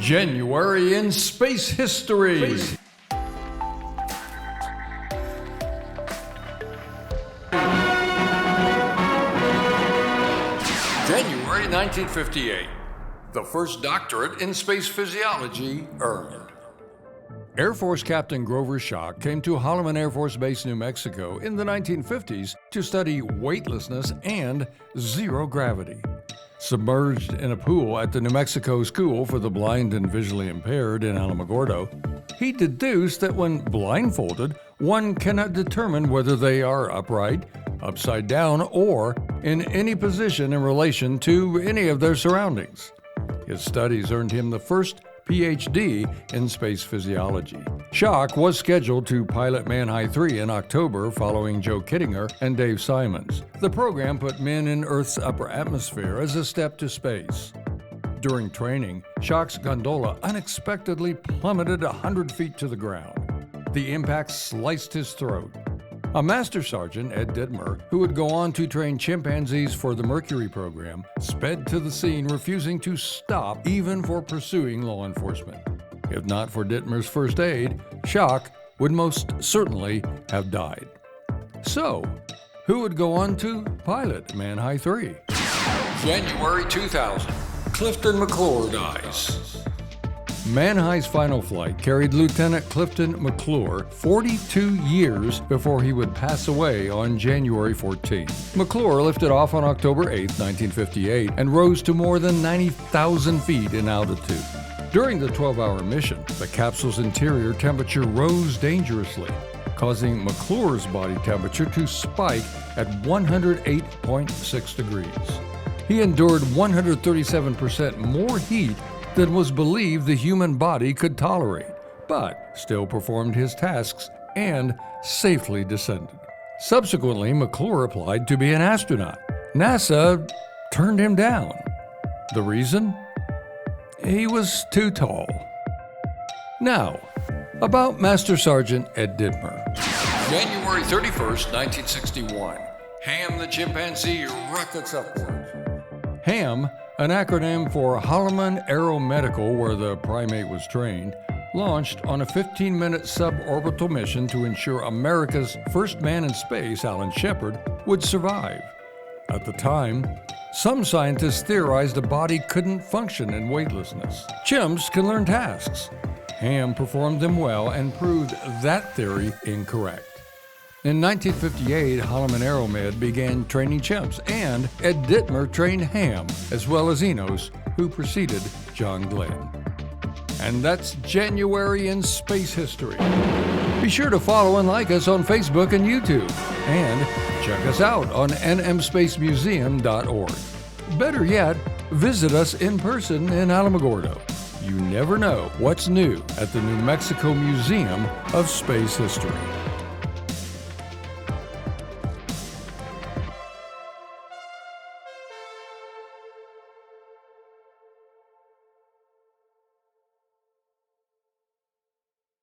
January in Space History. January 1958. The first doctorate in space physiology earned. Air Force Captain Grover Schock came to Holloman Air Force Base, New Mexico in the 1950s to study weightlessness and zero gravity. Submerged in a pool at the New Mexico School for the Blind and Visually Impaired in Alamogordo, he deduced that when blindfolded, one cannot determine whether they are upright, upside down, or in any position in relation to any of their surroundings. His studies earned him the first PhD in space physiology. Schock was scheduled to pilot Manhigh 3 in October following Joe Kittinger and Dave Simons. The program put men in Earth's upper atmosphere as a step to space. During training, Schock's gondola unexpectedly plummeted 100 feet to the ground. The impact sliced his throat. A Master Sergeant, Ed Dittmer, who would go on to train chimpanzees for the Mercury program, sped to the scene, refusing to stop even for pursuing law enforcement. If not for Dittmer's first aid, Schock would most certainly have died. So, who would go on to pilot Manhigh 3? January 2000. Clifton McClure dies. Manhigh's final flight carried Lieutenant Clifton McClure 42 years before he would pass away on January 14. McClure lifted off on October 8, 1958, and rose to more than 90,000 feet in altitude. During the 12-hour mission, the capsule's interior temperature rose dangerously, causing McClure's body temperature to spike at 108.6 degrees. He endured 137% more heat than was believed the human body could tolerate, but still performed his tasks and safely descended. Subsequently, McClure applied to be an astronaut. NASA turned him down. The reason? He was too tall. Now, about Master Sergeant Ed Dittmer. January 31st, 1961. Ham the chimpanzee rockets upward. HAM, an acronym for Holloman Aeromedical, where the primate was trained, launched on a 15-minute suborbital mission to ensure America's first man in space, Alan Shepard, would survive. At the time, some scientists theorized a body couldn't function in weightlessness. Chimps can learn tasks. HAM performed them well and proved that theory incorrect. In 1958, Holloman Aeromed began training chimps, and Ed Dittmer trained HAM, as well as Enos, who preceded John Glenn. And that's January in space history. Be sure to follow and like us on Facebook and YouTube, and check us out on nmspacemuseum.org. Better yet, visit us in person in Alamogordo. You never know what's new at the New Mexico Museum of Space History.